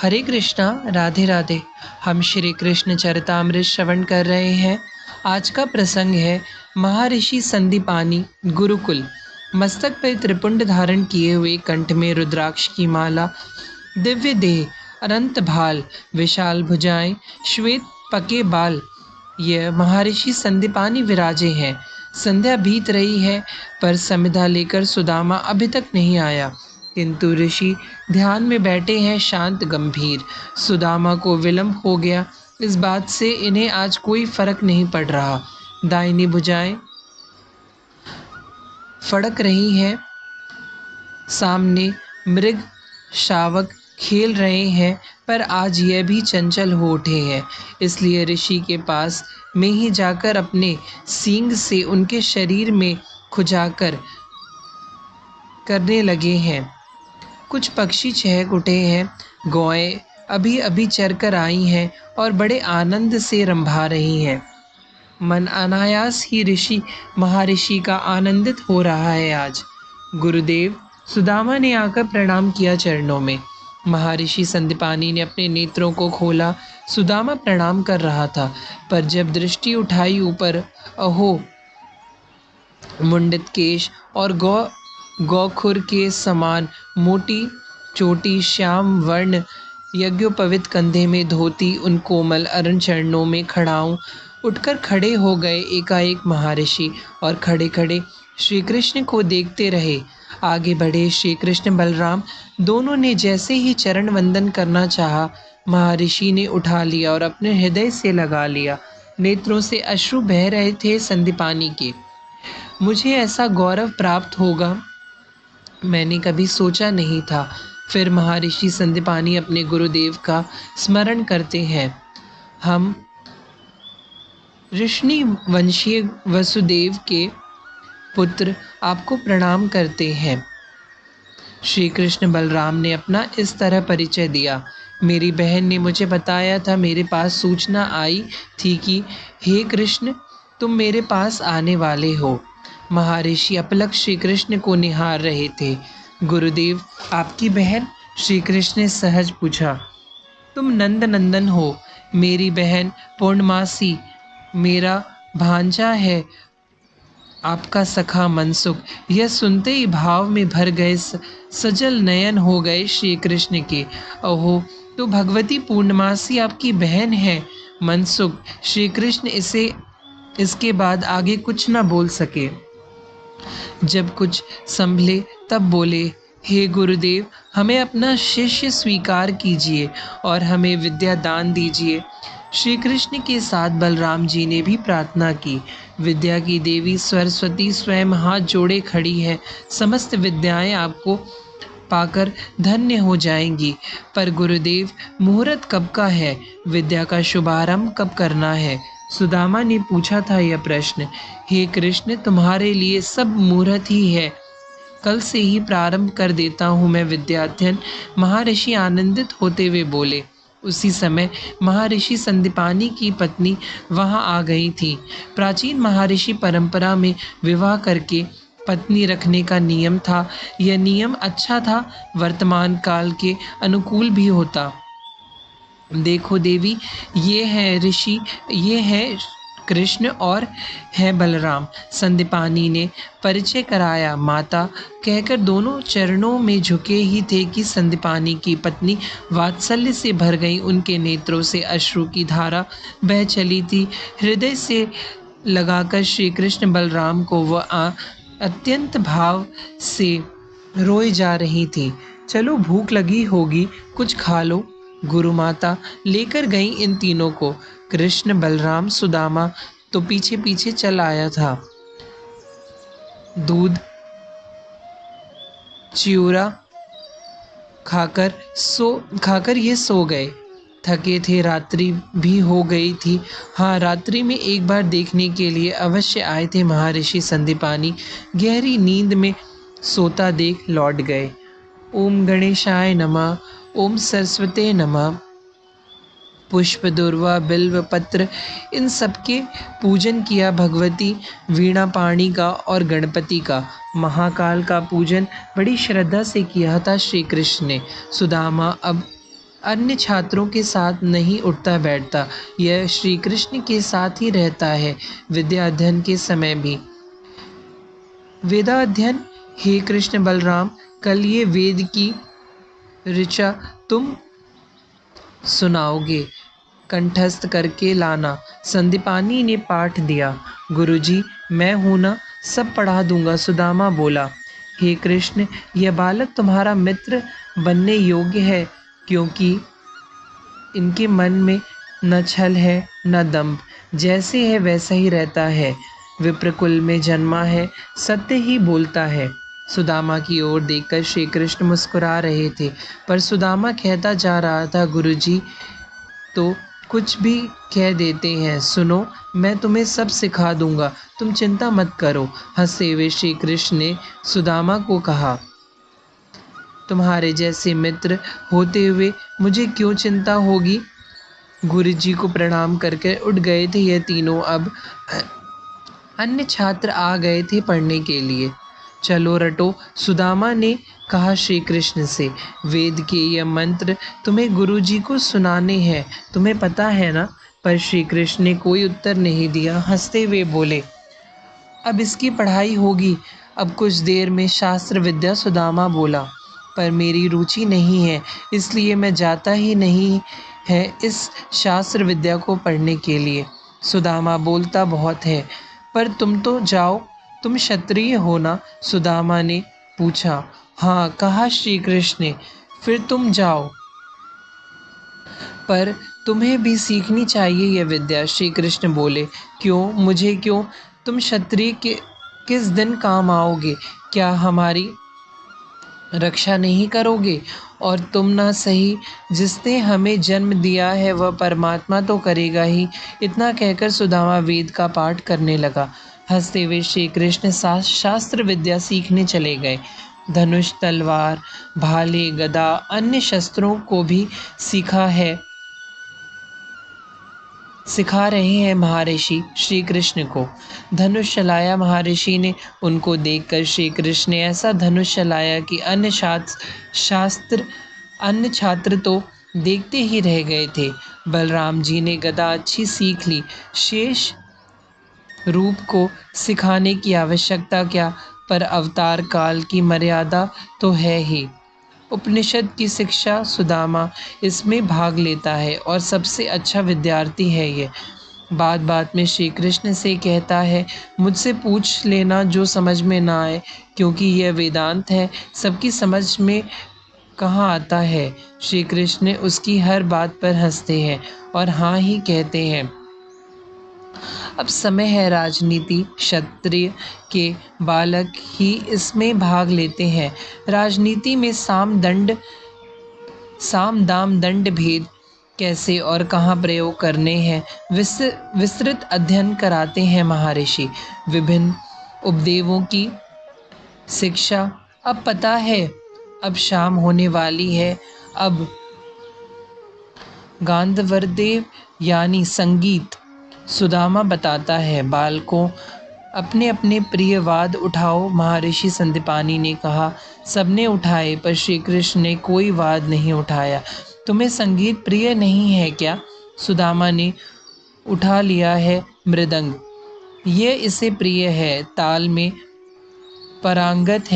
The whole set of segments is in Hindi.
हरे कृष्णा, राधे राधे। हम श्री कृष्ण चरितामृत श्रवण कर रहे हैं। आज का प्रसंग है महर्षि संदीपानी गुरुकुल। मस्तक पर त्रिपुंड धारण किए हुए, कंठ में रुद्राक्ष की माला, दिव्य देह, अनंत भाल, विशाल भुजाएं, श्वेत पके बाल, यह महर्षि संदीपानी विराजे हैं। संध्या बीत रही है, पर समिधा लेकर सुदामा अभी तक नहीं आया। किंतु ऋषि ध्यान में बैठे हैं, शांत गंभीर। सुदामा को विलंब हो गया, इस बात से इन्हें आज कोई फर्क नहीं पड़ रहा। दाहिनी भुजाएं फड़क रही हैं, सामने मृग शावक खेल रहे हैं, पर आज यह भी चंचल हो उठे हैं। इसलिए ऋषि के पास में ही जाकर अपने सींग से उनके शरीर में खुजाकर करने लगे हैं। कुछ पक्षी चहक उठे हैं, गौएं अभी अभी चरकर आई हैं और बड़े आनंद से रंभा रही हैं। मन अनायास ही महर्षि का आनंदित हो रहा है आज। गुरुदेव, सुदामा ने आकर प्रणाम किया चरणों में। महर्षि संदीपानी ने अपने नेत्रों को खोला। सुदामा प्रणाम कर रहा था, पर जब दृष्टि उठाई ऊपर, अहो, मुंडित केश और गौखुर के समान मोटी चोटी, श्याम वर्ण यज्ञोपवित कंधे में धोती, उन कोमल अरुण चरणों में खड़ाऊं। उठकर खड़े हो गए एकाएक महर्षि और खड़े खड़े श्री कृष्ण को देखते रहे। आगे बढ़े श्री कृष्ण बलराम दोनों ने जैसे ही चरण वंदन करना चाहा, महर्षि ने उठा लिया और अपने हृदय से लगा लिया। नेत्रों से अश्रु बह रहे थे संदीपानी के। मुझे ऐसा गौरव प्राप्त होगा मैंने कभी सोचा नहीं था। फिर महर्षि संदीपानी अपने गुरुदेव का स्मरण करते हैं। हम ऋषि वंशीय वसुदेव के पुत्र आपको प्रणाम करते हैं। श्री कृष्ण बलराम ने अपना इस तरह परिचय दिया। मेरी बहन ने मुझे बताया था, मेरे पास सूचना आई थी कि हे कृष्ण, तुम मेरे पास आने वाले हो। महर्षि अपलक श्री कृष्ण को निहार रहे थे। गुरुदेव, आपकी बहन? श्री कृष्ण ने सहज पूछा। तुम नंद नंदन हो, मेरी बहन पूर्णमासी, मेरा भांजा है आपका सखा मनसुख। यह सुनते ही भाव में भर गए, सजल नयन हो गए श्री कृष्ण के। ओहो, तो भगवती पूर्णमासी आपकी बहन है। मनसुख, श्री कृष्ण इसके बाद आगे कुछ न बोल सके। जब कुछ संभले तब बोले, हे गुरुदेव, हमें अपना शिष्य स्वीकार कीजिए और हमें विद्या दान दीजिए। श्री कृष्ण के साथ बलराम जी ने भी प्रार्थना की। विद्या की देवी सरस्वती स्वयं हाथ जोड़े खड़ी है। समस्त विद्याएं आपको पाकर धन्य हो जाएंगी। पर गुरुदेव, मुहूर्त कब का है? विद्या का शुभारंभ कब करना है? सुदामा ने पूछा था यह प्रश्न। हे कृष्ण, तुम्हारे लिए सब मुहूर्त ही है। कल से ही प्रारंभ कर देता हूँ मैं विद्याध्ययन। महर्षि आनंदित होते हुए बोले। उसी समय महर्षि संदीपानी की पत्नी वहां आ गई थी। प्राचीन महर्षि परंपरा में विवाह करके पत्नी रखने का नियम था। यह नियम अच्छा था, वर्तमान काल के अनुकूल भी होता। देखो देवी, ये है ऋषि, ये है कृष्ण और है बलराम। संदीपानी ने परिचय कराया। माता कहकर दोनों चरणों में झुके ही थे कि संदीपानी की पत्नी वात्सल्य से भर गई। उनके नेत्रों से अश्रु की धारा बह चली थी। हृदय से लगाकर श्री कृष्ण बलराम को वह अत्यंत भाव से रोए जा रही थी। चलो, भूख लगी होगी, कुछ खा लो। गुरु माता लेकर गई इन तीनों को। कृष्ण, बलराम, सुदामा तो पीछे पीछे चल आया था। दूध चिवड़ा खाकर ये सो गए। थके थे, रात्रि भी हो गई थी। हाँ, रात्रि में एक बार देखने के लिए अवश्य आए थे महर्षि संदीपानी। गहरी नींद में सोता देख लौट गए। ओम गणेशाय नमः, ओम सरस्वते नमः। पुष्प, दुर्वा, बिल्व पत्र, इन सबके पूजन किया। भगवती वीणा पाणी का और गणपति का, महाकाल का पूजन बड़ी श्रद्धा से किया था श्री कृष्ण ने। सुदामा अब अन्य छात्रों के साथ नहीं उठता बैठता, यह श्री कृष्ण के साथ ही रहता है, विद्या अध्ययन के समय भी। वेदाध्ययन, हे कृष्ण बलराम, कल ये वेद की ऋचा तुम सुनाओगे, कंठस्थ करके लाना। संदीपानी ने पाठ दिया। गुरुजी, मैं हूं ना, सब पढ़ा दूंगा, सुदामा बोला। हे कृष्ण, यह बालक तुम्हारा मित्र बनने योग्य है, क्योंकि इनके मन में न छल है न दंभ, जैसे है वैसा ही रहता है। विप्रकुल में जन्मा है, सत्य ही बोलता है। सुदामा की ओर देखकर श्री कृष्ण मुस्कुरा रहे थे, पर सुदामा कहता जा रहा था, गुरुजी तो कुछ भी कह देते हैं, सुनो, मैं तुम्हें सब सिखा दूंगा, तुम चिंता मत करो। हंसते हुए श्री कृष्ण ने सुदामा को कहा, तुम्हारे जैसे मित्र होते हुए मुझे क्यों चिंता होगी। गुरुजी को प्रणाम करके उठ गए थे ये तीनों। अब अन्य छात्र आ गए थे पढ़ने के लिए। चलो रटो, सुदामा ने कहा श्री कृष्ण से। वेद के ये मंत्र तुम्हें गुरुजी को सुनाने हैं, तुम्हें पता है ना। पर श्री कृष्ण ने कोई उत्तर नहीं दिया। हंसते हुए बोले, अब इसकी पढ़ाई होगी, अब कुछ देर में शास्त्र विद्या। सुदामा बोला, पर मेरी रुचि नहीं है, इसलिए मैं जाता ही नहीं है इस शास्त्र विद्या को पढ़ने के लिए। सुदामा बोलता बहुत है, पर तुम तो जाओ, तुम क्षत्रिय हो ना। सुदामा ने पूछा। हाँ, कहा श्री कृष्ण ने, फिर तुम जाओ, पर तुम्हें भी सीखनी चाहिए यह विद्या। श्री कृष्ण बोले, क्यों, मुझे क्यों, तुम क्षत्रिय के किस दिन काम आओगे, क्या हमारी रक्षा नहीं करोगे। और तुम ना सही, जिसने हमें जन्म दिया है वह परमात्मा तो करेगा ही। इतना कहकर सुदामा वेद का पाठ करने लगा। हंसते हुए श्री कृष्ण शास्त्र विद्या सीखने चले गए। धनुष, तलवार, भाले, गदा, अन्य शस्त्रों को भी सिखा रहे हैं महर्षि श्री कृष्ण को। धनुष चलाया महर्षि ने। उनको देखकर श्री कृष्ण ने ऐसा धनुष चलाया कि अन्य छात्र तो देखते ही रह गए थे। बलराम जी ने गदा अच्छी सीख ली, शेष रूप को सिखाने की आवश्यकता क्या, पर अवतार काल की मर्यादा तो है ही। उपनिषद की शिक्षा सुदामा इसमें भाग लेता है और सबसे अच्छा विद्यार्थी है ये। बात बात में श्री कृष्ण से कहता है, मुझसे पूछ लेना जो समझ में ना आए, क्योंकि यह वेदांत है, सबकी समझ में कहाँ आता है। श्री कृष्ण उसकी हर बात पर हंसते हैं और हाँ ही कहते हैं। अब समय है राजनीति, क्षत्रिय के बालक ही इसमें भाग लेते हैं। राजनीति में साम दाम दंड भेद कैसे और कहाँ प्रयोग करने हैं, विस्तृत अध्ययन कराते हैं महर्षि। विभिन्न उपदेवों की शिक्षा अब पता है। अब शाम होने वाली है। अब गांधर्वदेव यानी संगीत। सुदामा बताता है, बालकों, अपने अपने प्रिय वाद उठाओ। महर्षि संदीपानी ने कहा। सबने उठाए, पर श्री कृष्ण ने कोई वाद नहीं उठाया। तुम्हें संगीत प्रिय नहीं है क्या। सुदामा ने उठा लिया है मृदंग, ये इसे प्रिय है, ताल में परांगत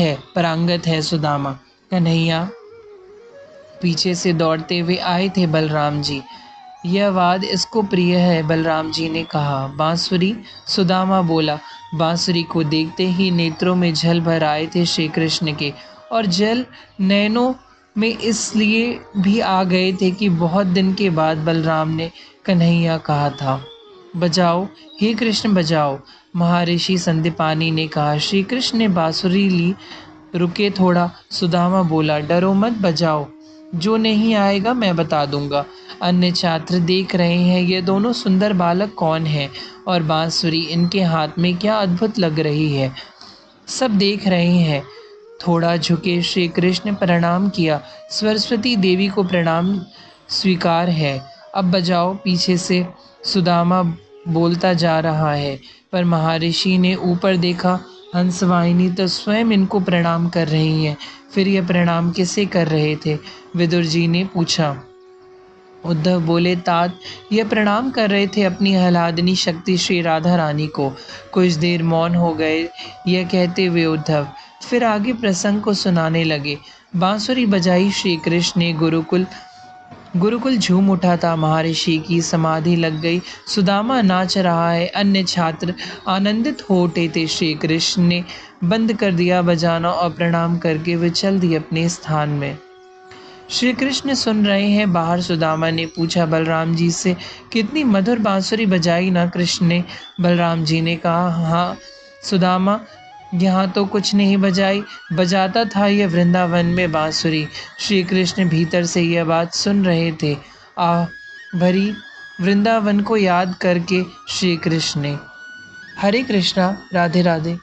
है। सुदामा, कन्हैया पीछे से दौड़ते हुए आए थे। बलराम जी, यह वाद इसको प्रिय है, बलराम जी ने कहा। बांसुरी, सुदामा बोला। बांसुरी को देखते ही नेत्रों में जल भर आए थे श्री कृष्ण के, और जल नैनों में इसलिए भी आ गए थे कि बहुत दिन के बाद बलराम ने कन्हैया कहा था। बजाओ हे कृष्ण, बजाओ, महर्षि संदीपानी ने कहा। श्री कृष्ण ने बांसुरी ली। रुके थोड़ा। सुदामा बोला, डरो मत, बजाओ, जो नहीं आएगा मैं बता दूंगा। अन्य छात्र देख रहे हैं ये दोनों सुंदर बालक कौन हैं और बांसुरी इनके हाथ में क्या अद्भुत लग रही है। सब देख रहे हैं। थोड़ा झुके श्री कृष्ण प्रणाम किया। सरस्वती देवी को प्रणाम स्वीकार है। अब बजाओ। पीछे से सुदामा बोलता जा रहा है, पर महर्षि ने ऊपर देखा। हंसवाहिनी तो स्वयं इनको प्रणाम कर रही हैं। फिर यह प्रणाम किसे कर रहे थे। विदुर जी ने पूछा। उद्धव बोले, तात, यह प्रणाम कर रहे थे अपनी आह्लादनी शक्ति श्री राधा रानी को। कुछ देर मौन हो गए यह कहते हुए उद्धव, फिर आगे प्रसंग को सुनाने लगे। बांसुरी बजाई श्री कृष्ण ने गुरुकुल गुरुकुल झूम उठा था। महर्षि की समाधि लग गई। सुदामा नाच रहा है, अन्य छात्र आनंदित हो उठे थे। श्री कृष्ण ने बंद कर दिया बजाना और प्रणाम करके वे चल दिए अपने स्थान में। श्री कृष्ण सुन रहे हैं। बाहर सुदामा ने पूछा बलराम जी से, कितनी मधुर बांसुरी बजाई ना कृष्ण ने। बलराम जी ने कहा, हाँ सुदामा, यहाँ तो कुछ नहीं बजाई, बजाता था यह वृंदावन में बांसुरी। श्री कृष्ण भीतर से यह बात सुन रहे थे। भरी वृंदावन को याद करके श्री कृष्ण ने। हरे कृष्णा, राधे राधे।